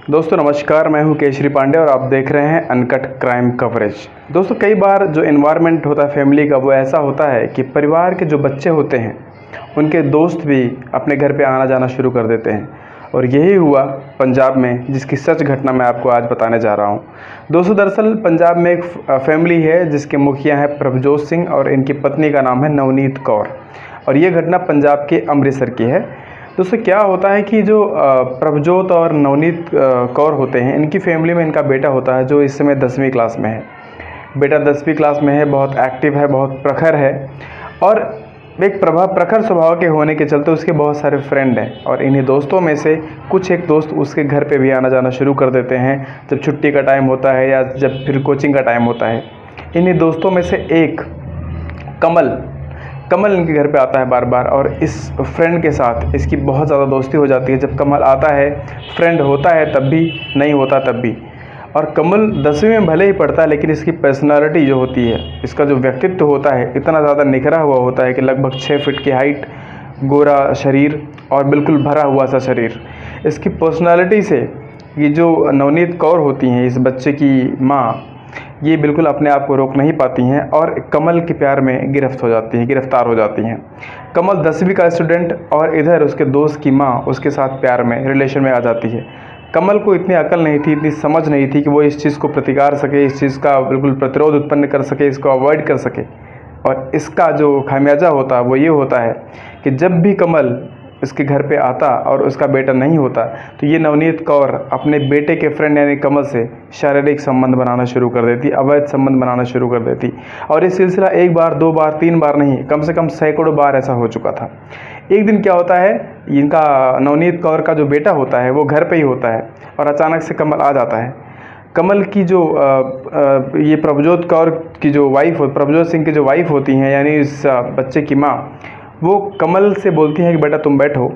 दोस्तों नमस्कार, मैं हूं केशरी पांडे और आप देख रहे हैं अनकट क्राइम कवरेज। दोस्तों कई बार जो एनवायरनमेंट होता है फैमिली का वो ऐसा होता है कि परिवार के जो बच्चे होते हैं उनके दोस्त भी अपने घर पे आना जाना शुरू कर देते हैं और यही हुआ पंजाब में, जिसकी सच घटना मैं आपको आज बताने जा रहा हूं। दोस्तों दरअसल पंजाब में एक फैमिली है जिसके मुखिया हैं प्रभजोत सिंह और इनकी पत्नी का नाम है नवनीत कौर और ये घटना पंजाब के अमृतसर की है। दोस्तों क्या होता है कि जो प्रभजोत और नवनीत कौर होते हैं, इनकी फैमिली में इनका बेटा होता है जो इस समय 10वीं क्लास में है। बेटा 10वीं क्लास में है, बहुत एक्टिव है, बहुत प्रखर है और एक प्रखर स्वभाव के होने के चलते उसके बहुत सारे फ्रेंड हैं और इन्हीं दोस्तों में से कुछ एक दोस्त उसके घर पे भी आना जाना शुरू कर देते हैं जब छुट्टी का टाइम होता है या जब फिर कोचिंग का टाइम होता है। इन्हीं दोस्तों में से एक कमल इनके घर पे आता है बार बार और इस फ्रेंड के साथ इसकी बहुत ज़्यादा दोस्ती हो जाती है। जब कमल आता है, फ्रेंड होता है तब भी, नहीं होता तब भी। और कमल 10वीं में भले ही पढ़ता है लेकिन इसकी पर्सनालिटी जो होती है, इसका जो व्यक्तित्व होता है, इतना ज़्यादा निखरा हुआ होता है कि लगभग 6 फीट की हाइट, गोरा शरीर और बिल्कुल भरा हुआ सा शरीर। इसकी पर्सनालिटी से ये जो नवनीत कौर होती हैं, इस बच्चे की माँ, ये बिल्कुल अपने आप को रोक नहीं पाती हैं और कमल के प्यार में गिरफ्तार हो जाती हैं। कमल 10वीं का स्टूडेंट और इधर उसके दोस्त की माँ उसके साथ प्यार में, रिलेशन में आ जाती है। कमल को इतनी अकल नहीं थी, इतनी समझ नहीं थी कि वो इस चीज़ को प्रतिकार सके, इस चीज़ का बिल्कुल प्रतिरोध उत्पन्न कर सके, इसको अवॉइड कर सके। और इसका जो खामियाजा होता है वो ये होता है कि जब भी कमल इसके घर पे आता और उसका बेटा नहीं होता तो ये नवनीत कौर अपने बेटे के फ्रेंड यानी कमल से शारीरिक संबंध बनाना शुरू कर देती, अवैध संबंध बनाना शुरू कर देती। और ये सिलसिला 1 बार 2 बार 3 बार नहीं, कम से कम सैकड़ों बार ऐसा हो चुका था। एक दिन क्या होता है, इनका नवनीत कौर का जो बेटा होता है वो घर पे ही होता है और अचानक से कमल आ जाता है। कमल की जो ये प्रभजोत कौर की जो वाइफ, प्रभजोत सिंह की जो वाइफ होती हैं यानी इस बच्चे की माँ, वो कमल से बोलती हैं कि बेटा तुम बैठो,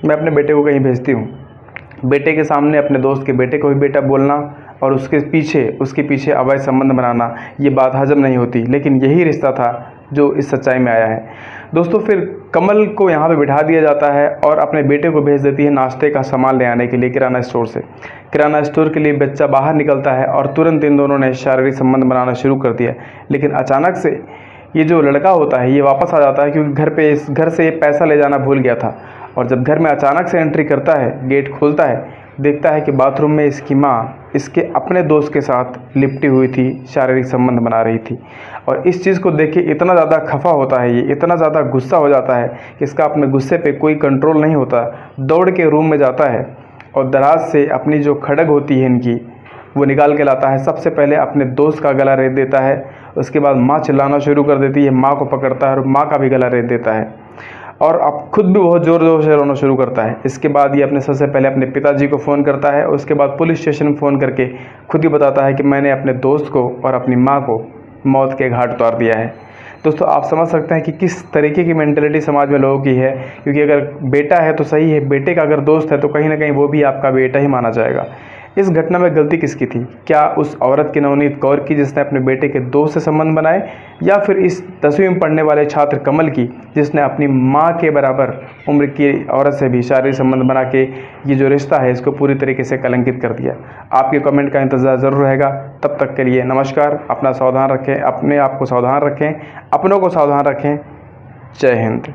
मैं अपने बेटे को कहीं भेजती हूँ। बेटे के सामने अपने दोस्त के बेटे को भी बेटा बोलना और उसके पीछे अवैध संबंध बनाना, ये बात हजम नहीं होती, लेकिन यही रिश्ता था जो इस सच्चाई में आया है। दोस्तों फिर कमल को यहाँ पे बिठा दिया जाता है और अपने बेटे को भेज देती है नाश्ते का सामान ले आने के लिए किराना स्टोर से। किराना स्टोर के लिए बच्चा बाहर निकलता है और तुरंत इन दोनों ने शारीरिक संबंध बनाना शुरू कर दिया। लेकिन अचानक से ये जो लड़का होता है ये वापस आ जाता है क्योंकि घर से ये पैसा ले जाना भूल गया था। और जब घर में अचानक से एंट्री करता है, गेट खोलता है, देखता है कि बाथरूम में इसकी माँ इसके अपने दोस्त के साथ लिपटी हुई थी, शारीरिक संबंध बना रही थी। और इस चीज़ को देख के इतना ज़्यादा खफा होता है, ये इतना ज़्यादा गुस्सा हो जाता है कि इसका अपने गुस्से पे कोई कंट्रोल नहीं होता। दौड़ के रूम में जाता है और दराज से अपनी जो खड़ग होती है इनकी, वो निकाल के लाता है। सबसे पहले अपने दोस्त का गला रेत देता है, उसके बाद माँ चिल्लाना शुरू कर देती है, माँ को पकड़ता है और माँ का भी गला रेत देता है और अब खुद भी बहुत ज़ोर ज़ोर से रोना शुरू करता है। इसके बाद ये सबसे पहले अपने पिताजी को फ़ोन करता है, उसके बाद पुलिस स्टेशन में फ़ोन करके खुद ही बताता है कि मैंने अपने दोस्त को और अपनी माँ को मौत के घाट उतार दिया है। दोस्तों आप समझ सकते हैं कि किस तरीके की मेंटेलिटी समाज में लोगों की है, क्योंकि अगर बेटा है तो सही है, बेटे का अगर दोस्त है तो कहीं ना कहीं वो भी आपका बेटा ही माना जाएगा। इस घटना में गलती किसकी थी? क्या उस औरत की, नवनीत कौर की, जिसने अपने बेटे के दोस्त से संबंध बनाए, या फिर इस 10वीं में पढ़ने वाले छात्र कमल की, जिसने अपनी माँ के बराबर उम्र की औरत से भी शारीरिक संबंध बना के ये जो रिश्ता है इसको पूरी तरीके से कलंकित कर दिया? आपके कमेंट का इंतज़ार ज़रूर रहेगा। तब तक के लिए नमस्कार, अपना सावधान रखें, अपने आप को सावधान रखें, अपनों को सावधान रखें। जय हिंद।